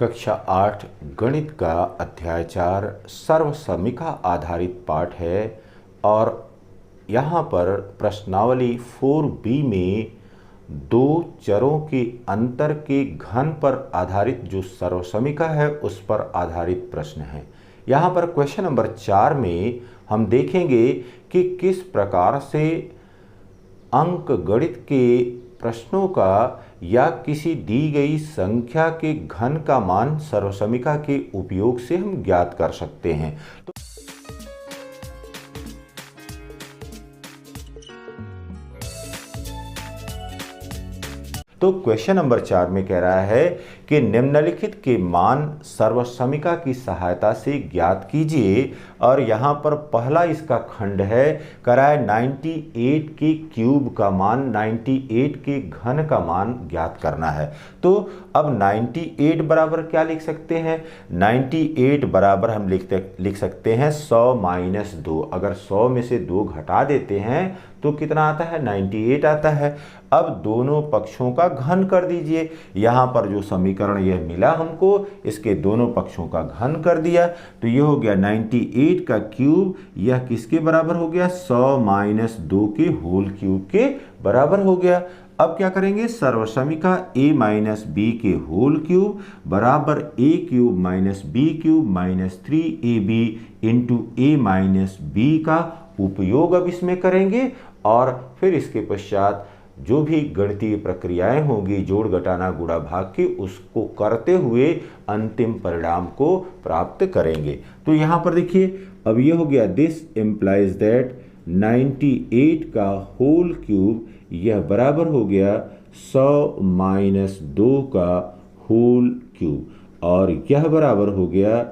कक्षा 8 गणित का अध्याय 4 सर्वसमीका आधारित पाठ है और यहाँ पर प्रश्नावली 4B में दो चरों के अंतर के घन पर आधारित जो सर्वसमीका है उस पर आधारित प्रश्न है। यहाँ पर क्वेश्चन नंबर 4 में हम देखेंगे कि किस प्रकार से अंक गणित के प्रश्नों का या किसी दी गई संख्या के घन का मान सर्वसमीका के उपयोग से हम ज्ञात कर सकते हैं। तो क्वेश्चन नंबर 4 में कह रहा है कि निम्नलिखित के मान सर्वसमीका की सहायता से ज्ञात कीजिए और यहाँ पर पहला इसका खंड है, कह रहा है 98 के क्यूब का मान, 98 के घन का मान ज्ञात करना है। तो अब 98 बराबर क्या लिख सकते हैं? 98 बराबर हम लिख सकते हैं 100 - 2। अगर 100 में से 2 घटा देते हैं तो कितना आता है? 98 आता है। अब दोनों पक्षों का घन कर दीजिए। यहाँ पर जो समीकरण यह मिला हमको, इसके दोनों पक्षों का घन कर दिया तो ये हो गया 98 का क्यूब। यह किसके बराबर हो गया? 100 - 2 के होल क्यूब के बराबर हो गया। अब क्या करेंगे? सर्वसमीका a - b के होल क्यूब बराबर a cube - b cube -3ab into a - b का उपयोग अब इसमें करेंगे और फिर इसके पश्चात जो भी गणितीय प्रक्रियाएं होंगी जोड़ घटाना गुणा भाग की, उसको करते हुए अंतिम परिणाम को प्राप्त करेंगे। तो यहाँ पर देखिए, अब ये हो गया दिस इम्प्लाइज दैट 98 का होल क्यूब यह बराबर हो गया 100 - 2 का होल क्यूब और यह बराबर हो गया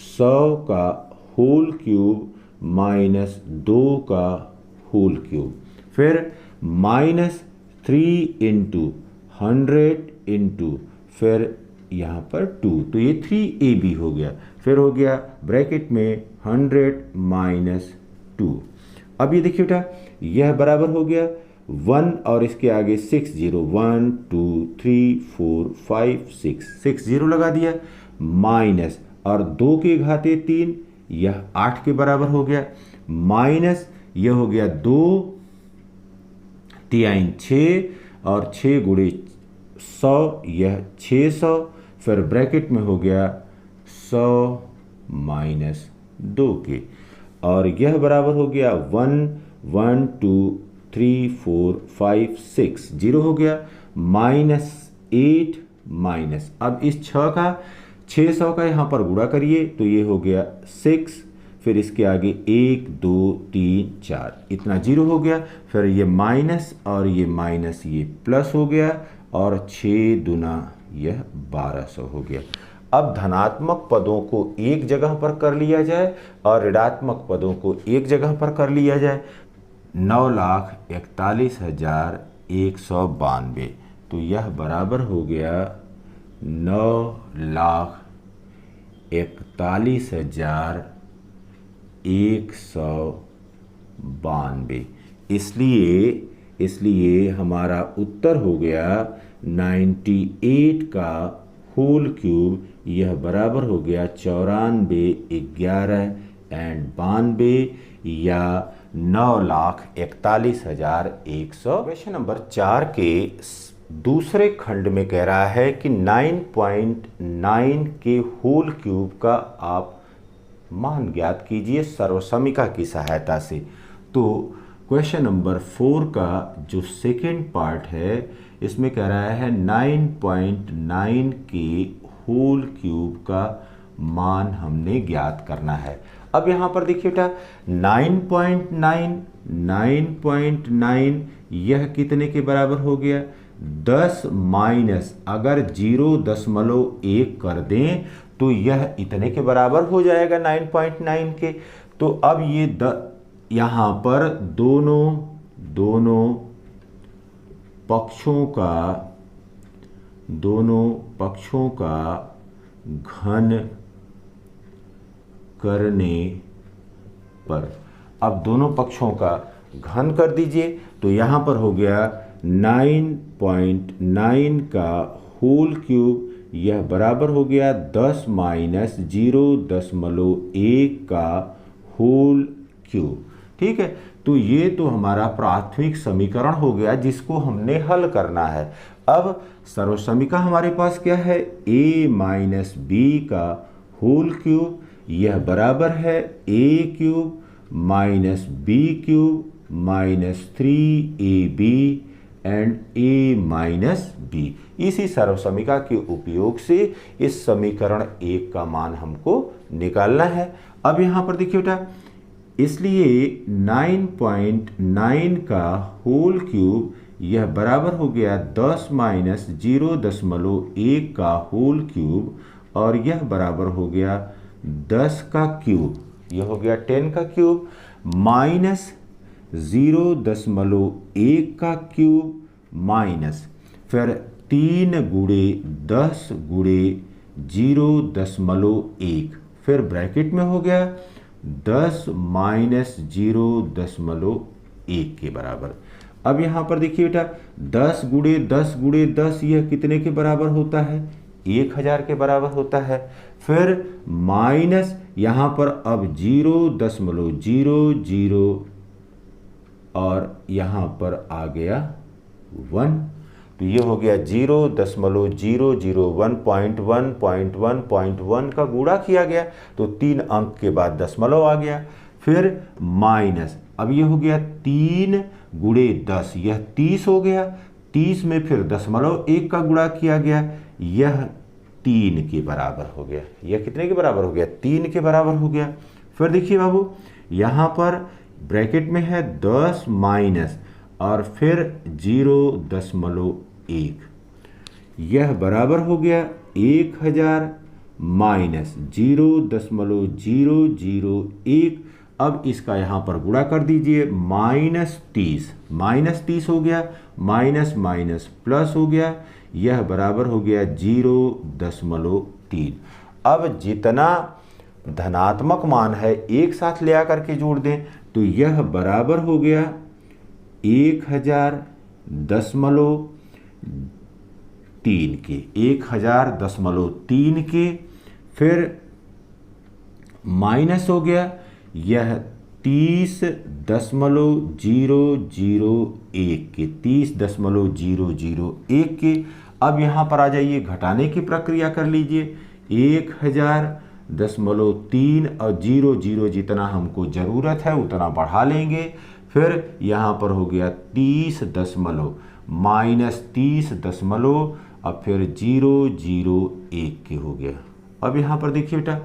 100 का होल क्यूब -2 का होल क्यूब। फिर -3 इंटू 100 इंटू फिर यहाँ पर 2, तो ये 3ab हो गया। फिर हो गया ब्रैकेट में 100 - 2। अब ये देखिए बेटा, यह बराबर हो गया 1 और इसके आगे 6 0, 1 2 3 4 5 6 0 लगा दिया, माइनस और 2 के घाते 3, यह 8 के बराबर हो गया, माइनस यह हो गया 2 3 6 और 6 गुणे 100, यह 600। फिर ब्रैकेट में हो गया 100 - 2 के और यह बराबर हो गया 1 1 2 3 4 5 6 0 हो गया, -8 माइनस, अब इस 600 का यहाँ पर गुणा करिए तो ये हो गया 6, फिर इसके आगे 1 2 3 4 इतना 0 हो गया। फिर ये माइनस और ये माइनस ये प्लस हो गया और 6 दूना यह 1200 हो गया। अब धनात्मक पदों को एक जगह पर कर लिया जाए और ऋणात्मक पदों को एक जगह पर कर लिया जाए। 9,41,192, तो यह बराबर हो गया 9,41,192। इसलिए हमारा उत्तर हो गया 98 का होल क्यूब, यह बराबर हो गया 94,11,92 या 9,41,100। क्वेश्चन नंबर 4 के दूसरे खंड में कह रहा है कि 9.9 के होल क्यूब का आप मान ज्ञात कीजिए सर्वसमीका की सहायता से। तो क्वेश्चन नंबर 4 का जो सेकेंड पार्ट है इसमें कह रहा है 9.9 के होल क्यूब का मान हमने ज्ञात करना है। अब यहाँ पर देखिए बेटा, 9.9 यह कितने के बराबर हो गया? 10 माइनस अगर 0.1 कर दें तो यह इतने के बराबर हो जाएगा 9.9 के। तो अब ये यहाँ पर दोनों पक्षों का घन करने पर, अब दोनों पक्षों का घन कर दीजिए तो यहाँ पर हो गया 9.9 का होल क्यूब, यह बराबर हो गया 10 माइनस 0.1 का होल क्यूब। ठीक है, तो ये तो हमारा प्राथमिक समीकरण हो गया जिसको हमने हल करना है। अब सर्वसमीका हमारे पास क्या है, a माइनस बी का होल क्यूब, यह बराबर है a cube minus B cube minus 3ab and a minus B. इसी सर्वसमीका के उपयोग से इस समीकरण 1 का मान हमको निकालना है। अब यहाँ पर देखिए बेटा, इसलिए 9.9 का होल क्यूब यह बराबर हो गया 10 माइनस 0.1 का होल क्यूब, और यह बराबर हो गया 10 का क्यूब, यह हो गया 10 का क्यूब माइनस 0.1 का क्यूब माइनस फिर 3 गुणे 10 गुणे 0.1, फिर ब्रैकेट में हो गया 10 माइनस 0.1 के बराबर। अब यहाँ पर देखिए बेटा, 10 गुणे 10 गुणे 10 यह कितने के बराबर होता है, 1000 के बराबर होता है। फिर माइनस यहाँ पर अब 0.00 और यहाँ पर आ गया 1, तो ये हो गया 0.001.1.1.1 का गुणा किया गया, तो 3 अंक के बाद दशमलव आ गया। फिर माइनस, अब ये हो गया 3 गुणे 10, यह 30 हो गया, 30 में फिर 0.1 का गुणा किया गया, यह 3 के बराबर हो गया। यह कितने के बराबर हो गया, 3 के बराबर हो गया। फिर देखिए बाबू, यहाँ पर ब्रैकेट में है 10 माइनस और फिर 0.1, यह बराबर हो गया 1000 माइनस 0.001। अब इसका यहाँ पर गुणा कर दीजिए, माइनस 30 हो गया, माइनस माइनस प्लस हो गया, यह बराबर हो गया 0.3। अब जितना धनात्मक मान है एक साथ ले आकर के जोड़ दें, तो यह बराबर हो गया 1000.3 के, 1000.3 के। फिर माइनस हो गया यह 30.001 के, 30.001 के। अब यहाँ पर आ जाइए, घटाने की प्रक्रिया कर लीजिए, 1000.3 और 00 जितना हमको ज़रूरत है उतना बढ़ा लेंगे। फिर यहाँ पर हो गया 30 दशमलव माइनस 30 दशमलव और फिर 001 के हो गया। अब यहाँ पर देखिए बेटा,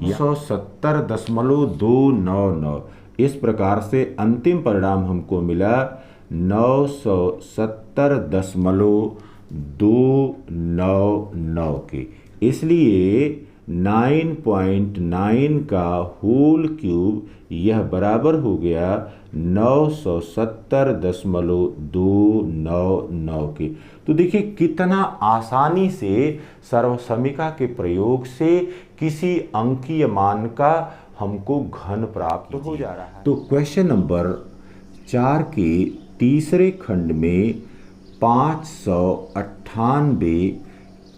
970.299, इस प्रकार से अंतिम परिणाम हमको मिला 970.299 के। इसलिए 9.9 का होल क्यूब यह बराबर हो गया 970.299 के। तो देखिए कितना आसानी से सर्वसमीका के प्रयोग से किसी अंकीय मान का हमको घन प्राप्त हो जा रहा है। तो क्वेश्चन नंबर 4 के तीसरे खंड में 598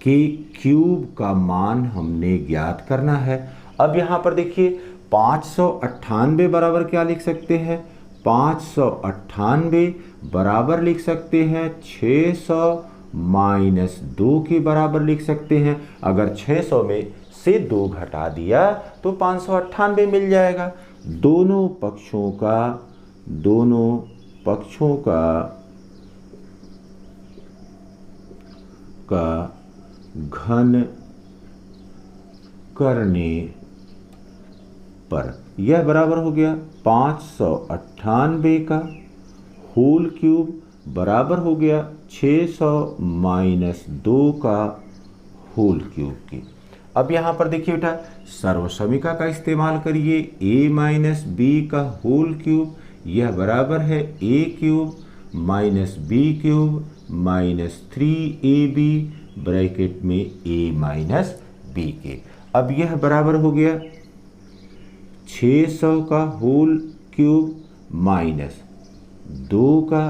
के क्यूब का मान हमने ज्ञात करना है। अब यहाँ पर देखिए 598 बराबर क्या लिख सकते हैं, 598 बराबर लिख सकते हैं 600 माइनस 2 के बराबर लिख सकते हैं। अगर 600 में से 2 घटा दिया तो 598 मिल जाएगा। दोनों पक्षों का घन करने पर यह बराबर हो गया 598 का होल क्यूब बराबर हो गया 600 माइनस 2 का होल क्यूब की। अब यहाँ पर देखिए बेटा, सर्वसमीका का इस्तेमाल करिए, a माइनस बी का होल क्यूब यह बराबर है a cube minus B cube minus 3ab bracket में a माइनस b के। अब यह बराबर हो गया 600 का होल क्यूब माइनस 2 का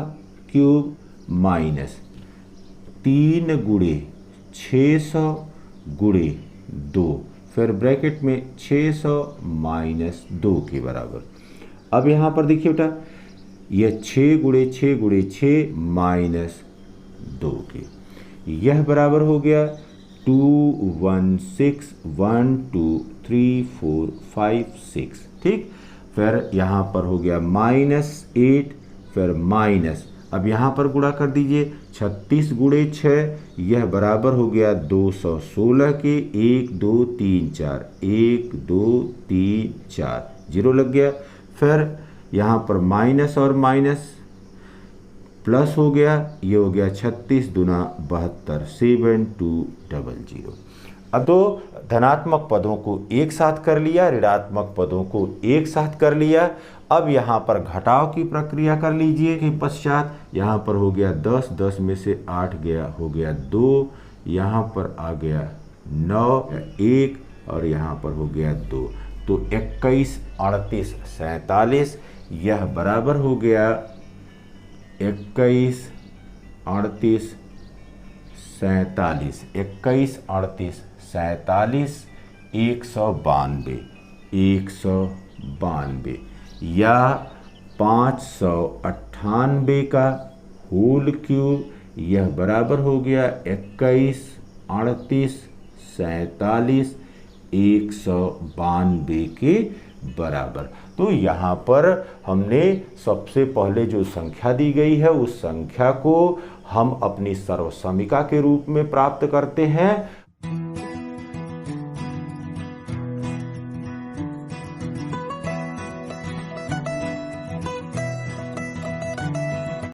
क्यूब माइनस 3 गुणे 600 गुणे 2, फिर ब्रैकेट में 600 माइनस 2 के बराबर। अब यहाँ पर देखिए बेटा, यह 6 गुणे 6 गुणे 6 माइनस 2 के, यह बराबर हो गया 216123456, ठीक। फिर यहाँ पर हो गया -8, फिर माइनस, अब यहाँ पर गुणा कर दीजिए, 36 गुणे 6, यह बराबर हो गया 216 के, 1 2 3 4, 1 2 3 4, 0 लग गया। फिर यहाँ पर माइनस और माइनस प्लस हो गया, ये हो गया 36 दूना 72, 7200। अब तो धनात्मक पदों को एक साथ कर लिया, ऋणात्मक पदों को एक साथ कर लिया। अब यहाँ पर घटाव की प्रक्रिया कर लीजिए के पश्चात, यहाँ पर हो गया 10, 10 में से 8 गया, हो गया 2, यहाँ पर आ गया 9, 1 और यहाँ पर हो गया 2, तो 21 38 47, यह बराबर हो गया 21 38 47, 21 38 47 192, 192 या 598 का होल क्यूब, यह बराबर हो गया 21 38 47 192 के बराबर। तो यहाँ पर हमने सबसे पहले जो संख्या दी गई है उस संख्या को हम अपनी सर्वसमिका के रूप में प्राप्त करते हैं।